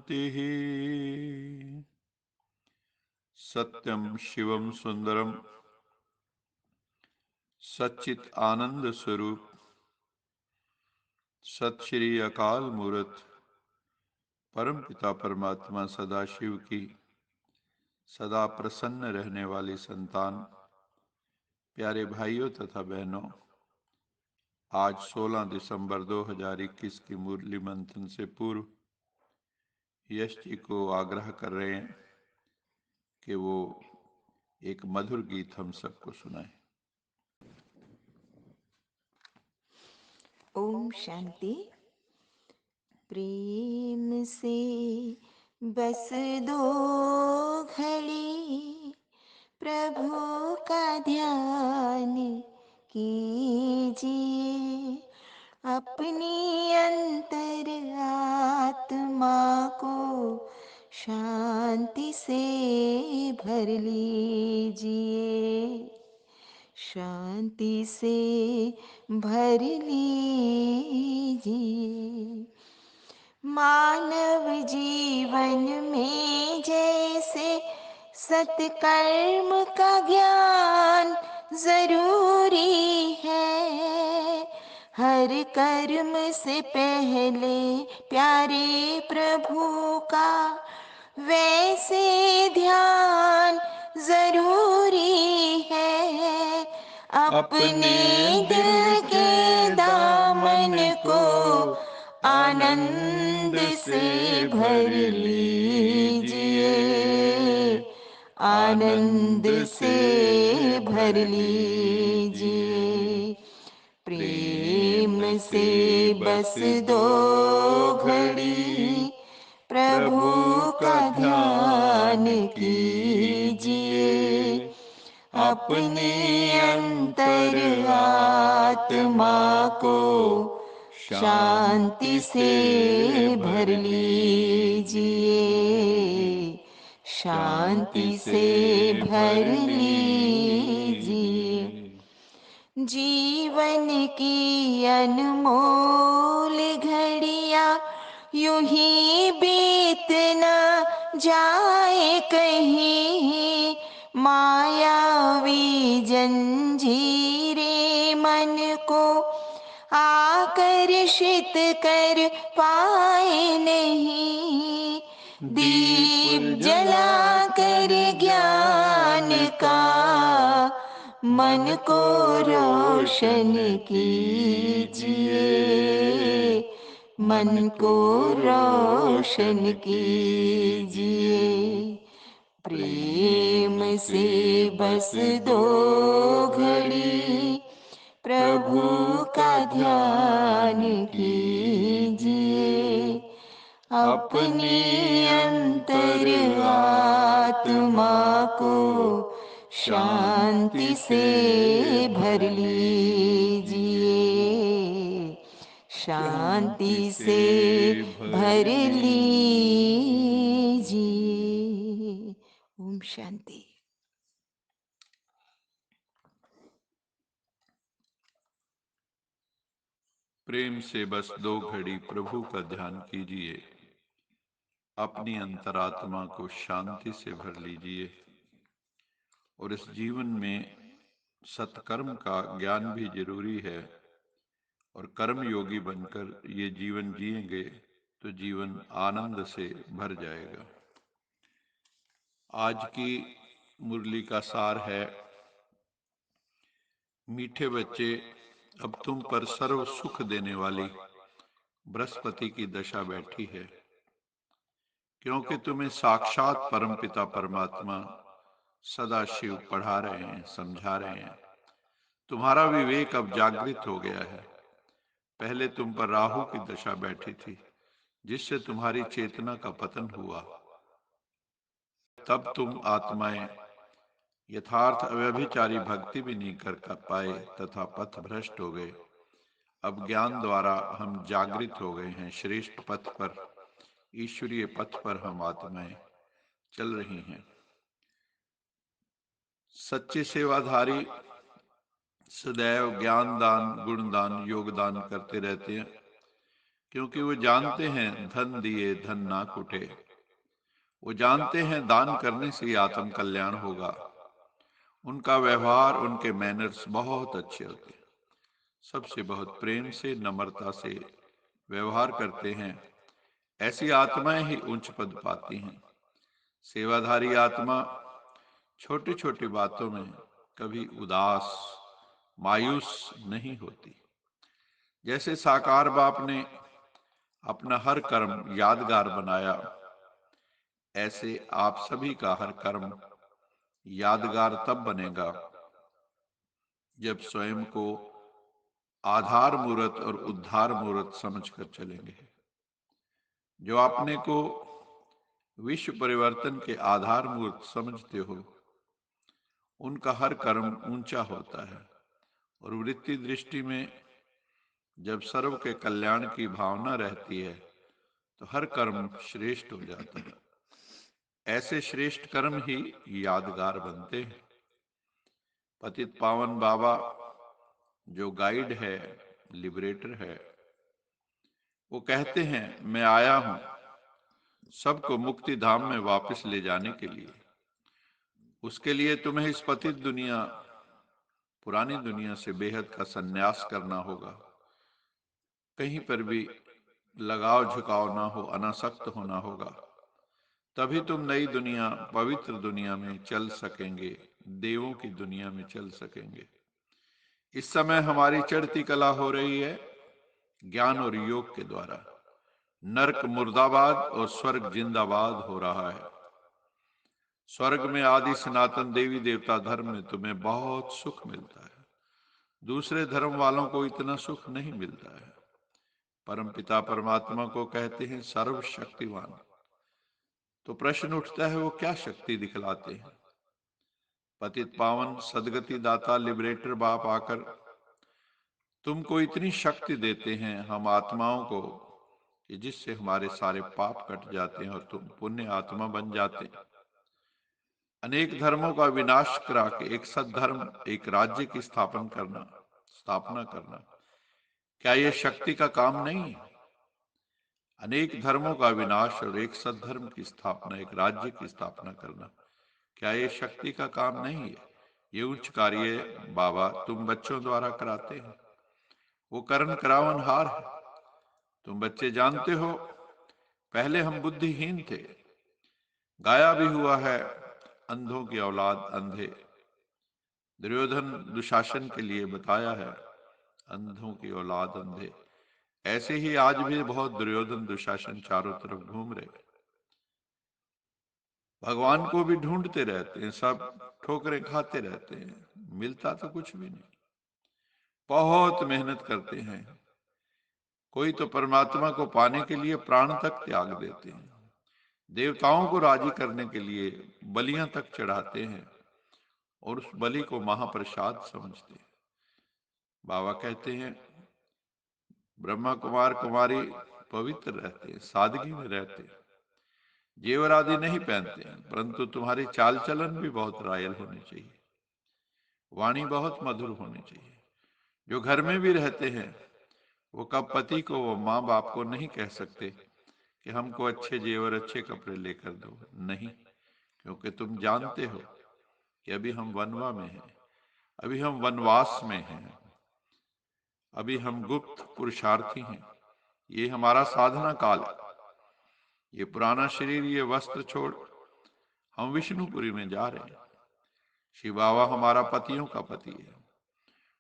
शांति। सत्यम शिवम सुंदरम सच्चित आनंद स्वरूप सत श्री अकाल मूर्त परम पिता परमात्मा सदाशिव की सदा प्रसन्न रहने वाली संतान, प्यारे भाइयों तथा बहनों, आज 16 दिसंबर 2021 की मुरली मंथन से पूर्व यश जी को आग्रह कर रहे हैं कि वो एक मधुर गीत हम सबको सुनाएं। ओम शांति। प्रेम से बस दो घड़ी प्रभु का ध्यान कीजिए, अपनी अंतर आत्मा को शांति से भर लीजिए, शांति से भर लीजिए। मानव जीवन में जैसे सत्कर्म का ज्ञान जरूरी है, हर कर्म से पहले प्यारे प्रभु का वैसे ध्यान जरूरी है। अपने दिल के दामन को आनंद से भर लीजिए, आनंद से भर लीजिए। प्रेम से बस दो घड़ी प्रभु का ध्यान कीजिए, अपने अंतर आत्मा को शांति से भर लीजिए, शांति से भर लीजिए। जीवन की अनमोल घड़ियां यूं ही बीत न जाए कहीं, मायावी जंजीरें मन को आकर्षित कर पाए नहीं। दीप जला कर ज्ञान का मन को रोशन कीजिए, मन को रोशन कीजिए। प्रेम से बस दो घड़ी प्रभु का ध्यान कीजिए, अपने अंतर आत्मा को शांति से भर लीजिए, शांति से भर लीजिए। ओम शांति। प्रेम से बस 2 घड़ी प्रभु का ध्यान कीजिए, अपनी अंतरात्मा को शांति से भर लीजिए। और इस जीवन में सत्कर्म का ज्ञान भी जरूरी है, और कर्म योगी बनकर ये जीवन जिएंगे तो जीवन आनंद से भर जाएगा। आज की मुरली का सार है, मीठे बच्चे, अब तुम पर सर्व सुख देने वाली बृहस्पति की दशा बैठी है, क्योंकि तुम्हें साक्षात परमपिता परमात्मा सदाशिव पढ़ा रहे हैं, समझा रहे हैं। तुम्हारा विवेक अब जागृत हो गया है। पहले तुम पर राहु की दशा बैठी थी, जिससे तुम्हारी चेतना का पतन हुआ। तब तुम आत्माएं यथार्थ अव्यभिचारी भक्ति भी नहीं कर पाए तथा पथ भ्रष्ट हो गए। अब ज्ञान द्वारा हम जागृत हो गए हैं। श्रेष्ठ पथ पर, ईश्वरीय पथ पर हम आत्माएं चल रही हैं। सच्चे सेवाधारी सदैव ज्ञान दान, गुण दान, योगदान करते रहते हैं। क्योंकि वो जानते हैं धन दिए धन ना कुटे। वो जानते हैं दान करने से ही आत्म कल्याण होगा। उनका व्यवहार, उनके मैनर्स बहुत अच्छे होते हैं। सबसे बहुत प्रेम से, नम्रता से व्यवहार करते हैं। ऐसी आत्माएं ही उच्च पद पाती हैं। सेवाधारी आत्मा छोटी छोटी बातों में कभी उदास, मायूस नहीं होती। जैसे साकार बाप ने अपना हर कर्म यादगार बनाया, ऐसे आप सभी का हर कर्म यादगार तब बनेगा जब स्वयं को आधार मूर्त और उद्धार मूर्त समझकर चलेंगे। जो अपने को विश्व परिवर्तन के आधार मूर्त समझते हो, उनका हर कर्म ऊंचा होता है। और वृत्ति दृष्टि में जब सर्व के कल्याण की भावना रहती है, तो हर कर्म श्रेष्ठ हो जाता है। ऐसे श्रेष्ठ कर्म ही यादगार बनते हैं। पतित पावन बाबा जो गाइड है, लिबरेटर है, वो कहते हैं मैं आया हूं सबको मुक्ति धाम में वापस ले जाने के लिए। उसके लिए तुम्हें इस पतित दुनिया, पुरानी दुनिया से बेहद का संन्यास करना होगा। कहीं पर भी लगाव झुकाव ना हो, अनासक्त होना होगा। तभी तुम नई दुनिया, पवित्र दुनिया में चल सकेंगे, देवों की दुनिया में चल सकेंगे। इस समय हमारी चढ़ती कला हो रही है ज्ञान और योग के द्वारा। नरक मुर्दाबाद और स्वर्ग जिंदाबाद हो रहा है। स्वर्ग में आदि सनातन देवी देवता धर्म में तुम्हें बहुत सुख मिलता है। दूसरे धर्म वालों को इतना सुख नहीं मिलता है। परम पिता परमात्मा को कहते हैं सर्वशक्तिवान। तो प्रश्न उठता है वो क्या शक्ति दिखलाते हैं? पतित पावन सदगति दाता लिबरेटर बाप आकर तुमको इतनी शक्ति देते हैं हम आत्माओं को, कि जिससे हमारे सारे पाप कट जाते हैं और तुम पुण्य आत्मा बन जाते हैं। अनेक धर्मों का विनाश करा के एक सद्धर्म, एक राज्य की स्थापना करना, क्या यह शक्ति का काम नहीं है? अनेक धर्मों का विनाश और एक सद्धर्म की स्थापना, एक राज्य की स्थापना करना, क्या ये शक्ति का काम नहीं है? ये उच्च कार्य बाबा तुम बच्चों द्वारा कराते हैं। वो करण करावनहार है। तुम बच्चे जानते हो, पहले हम बुद्धिहीन थे। गाया भी हुआ है अंधों की औलाद अंधे। दुर्योधन दुशासन के लिए बताया है अंधों की औलाद अंधे। ऐसे ही आज भी बहुत दुर्योधन दुशासन चारों तरफ घूम रहे, भगवान को भी ढूंढते रहते हैं, सब ठोकरें खाते रहते हैं, मिलता तो कुछ भी नहीं। बहुत मेहनत करते हैं, कोई तो परमात्मा को पाने के लिए प्राण तक त्याग देते हैं, देवताओं को राजी करने के लिए बलियां तक चढ़ाते हैं और उस बलि को महाप्रसाद समझते हैं। बाबा कहते हैं ब्रह्मा कुमार कुमारी पवित्र रहते हैं, सादगी में रहते हैं, जेवर आदि नहीं पहनते हैं, परंतु तुम्हारी चाल चलन भी बहुत रॉयल होनी चाहिए, वाणी बहुत मधुर होनी चाहिए। जो घर में भी रहते हैं वो कब पति को, वो माँ बाप को नहीं कह सकते कि हमको अच्छे जेवर, अच्छे कपड़े लेकर दो, नहीं, क्योंकि तुम जानते हो कि अभी हम वनवा में हैं, अभी हम वनवास में हैं, अभी हम गुप्त पुरुषार्थी हैं। ये हमारा साधना काल है। ये पुराना शरीर, ये वस्त्र छोड़ हम विष्णुपुरी में जा रहे हैं। शिव बाबा हमारा पतियों का पति है,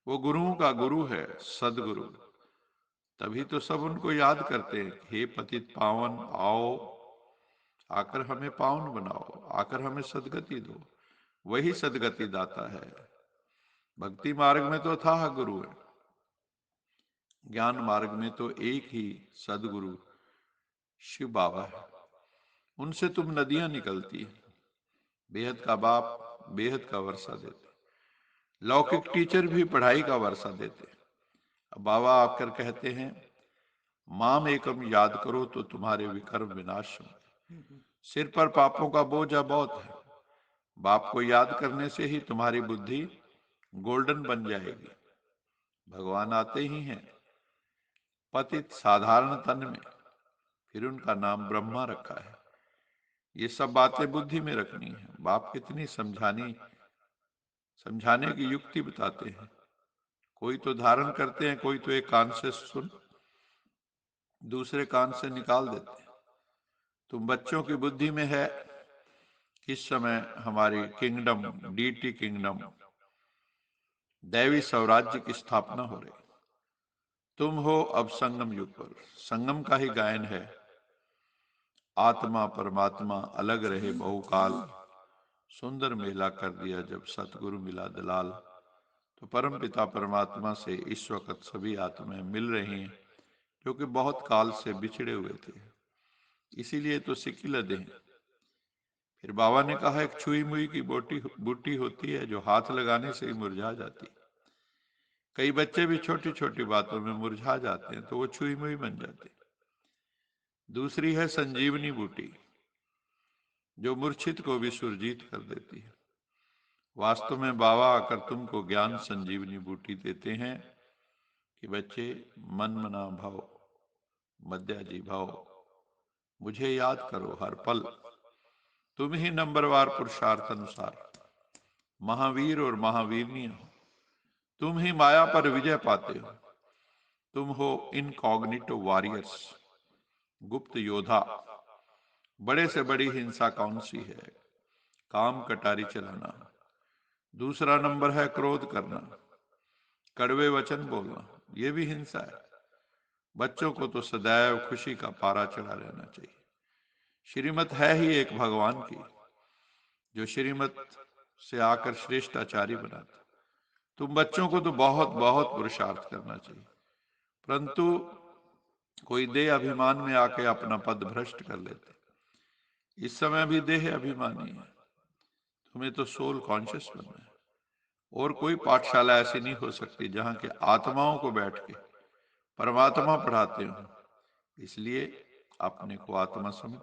वो गुरुओं का गुरु है, सदगुरु। तभी तो सब उनको याद करते हैं, हे पतित पावन आओ, आकर हमें पावन बनाओ, आकर हमें सदगति दो। वही सदगति दाता है। भक्ति मार्ग में तो अथाह गुरु है, ज्ञान मार्ग में तो एक ही सदगुरु शिव बाबा है। उनसे तुम नदियां निकलती है, बेहद का बाप बेहद का वर्षा देते, लौकिक टीचर भी पढ़ाई का वर्षा देते। अब बाबा आकर कहते हैं माम एकम याद करो तो तुम्हारे विकर्म विनाश होंगे। सिर पर पापों का बोझा बहुत है, बाप को याद करने से ही तुम्हारी बुद्धि गोल्डन बन जाएगी। भगवान आते ही हैं, पतित साधारण तन में, फिर उनका नाम ब्रह्मा रखा है। ये सब बातें बुद्धि में रखनी है। बाप कितनी समझाने की युक्ति बताते हैं। कोई तो धारण करते हैं, कोई तो एक कान से सुन दूसरे कान से निकाल देते हैं। तुम बच्चों की बुद्धि में है किस समय हमारी किंगडम, डीटी किंगडम, दैवी स्वराज्य की स्थापना हो रही। तुम हो अब संगम युग पर। संगम का ही गायन है। आत्मा परमात्मा अलग रहे बहुकाल, सुंदर मेला कर दिया जब सतगुरु मिला दलाल। तो परम पिता परमात्मा से इस वक्त सभी आत्माएं मिल रही हैं, जो कि बहुत काल से बिछड़े हुए थे। इसीलिए तो सिक्की लदे हैं। फिर बाबा ने कहा, एक छुई मुई की बूटी होती है जो हाथ लगाने से ही मुरझा जाती। कई बच्चे भी छोटी छोटी बातों में मुरझा जाते हैं, तो वो छुई मुई बन जाते। दूसरी है संजीवनी बूटी, जो मूर्छित को भी सुरजीत कर देती है। वास्तव में बाबा आकर तुमको ज्ञान संजीवनी बूटी देते हैं कि बच्चे, मन मना भाव, मध्याजी भाव, मुझे याद करो हर पल। तुम ही नंबरवार पुरुषार्थ अनुसार महावीर और महावीरनी हो। तुम ही माया पर विजय पाते हो। तुम हो इनकॉग्निटो वॉरियर्स, गुप्त योद्धा। बड़े से बड़ी हिंसा कौन सी है? काम कटारी चलाना। दूसरा नंबर है क्रोध करना, कड़वे वचन बोलना, ये भी हिंसा है। बच्चों को तो सदैव खुशी का पारा चढ़ा रहना चाहिए। श्रीमत है ही एक भगवान की, जो श्रीमत से आकर श्रेष्ठ आचार्य बनाता। तुम बच्चों को तो बहुत बहुत पुरुषार्थ करना चाहिए, परंतु कोई देह अभिमान में आके अपना पद भ्रष्ट कर लेते। इस समय भी देह अभिमानी है। तुम्हें तो सोल कॉन्शियस बनना है। और कोई पाठशाला ऐसी नहीं हो सकती जहां के आत्माओं को बैठ के परमात्मा पढ़ाते हो। इसलिए अपने को आत्मा समझ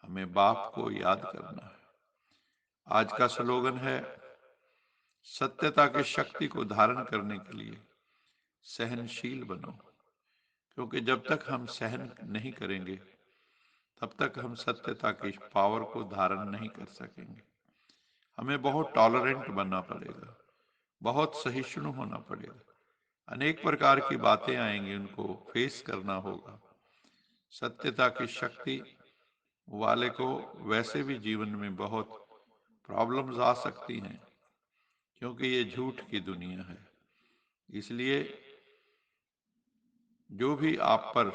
हमें बाप को याद करना है। आज का स्लोगन है, सत्यता की शक्ति को धारण करने के लिए सहनशील बनो। क्योंकि जब तक हम सहन नहीं करेंगे, तब तक हम सत्यता की पावर को धारण नहीं कर सकेंगे। हमें बहुत टॉलरेंट बनना पड़ेगा, बहुत सहिष्णु होना पड़ेगा। अनेक प्रकार की बातें आएंगी, उनको फेस करना होगा। सत्यता की शक्ति वाले को वैसे भी जीवन में बहुत प्रॉब्लम्स आ सकती हैं, क्योंकि ये झूठ की दुनिया है। इसलिए जो भी आप पर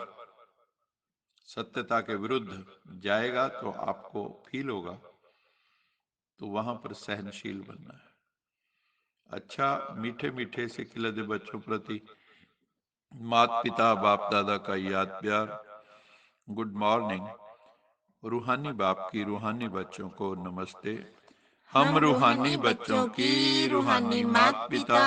सत्यता के विरुद्ध जाएगा तो आपको फील होगा, तो वहां पर सहनशील बनना है। अच्छा, मीठे मीठे से खिलते बच्चों प्रति माता पिता बाप दादा का याद प्यार। Good morning. रूहानी बाप की रूहानी बच्चों को नमस्ते। हम रूहानी बच्चों की रूहानी माता पिता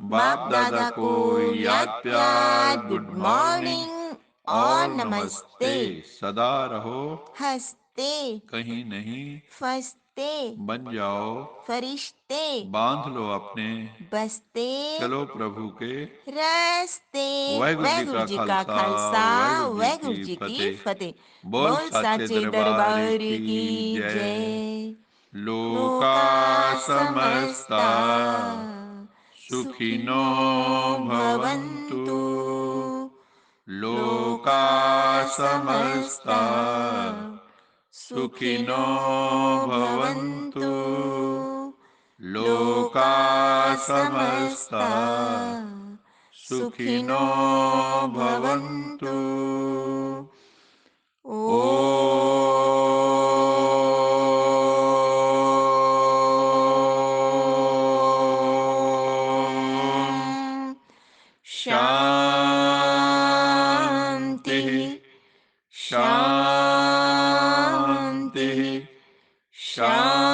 बाप दादा को याद प्यार। गुड मॉर्निंग और नमस्ते। सदा रहो हंसते कहीं नहीं फंसते बन जाओ फरिश्ते बांध लो अपने बसते चलो प्रभु के रस्ते। वाहिगुरु जी का खालसा वाहिगुरु जी की फतेह। बोल साचे दरबार की जय। लोका लोका समस्ता समस्ता सुखिनो सुखिनो भवन्तु। भवन्तु। लोका लोका समस्ता समस्ता सुखिनो सुखिनो भवन्तु। भवन्तु। लोका लोका समस्ता समस्ता सुखिनो सुखिनो भवन्तु। भवन्तु। ओम शांति शांति शांति शांति शांति।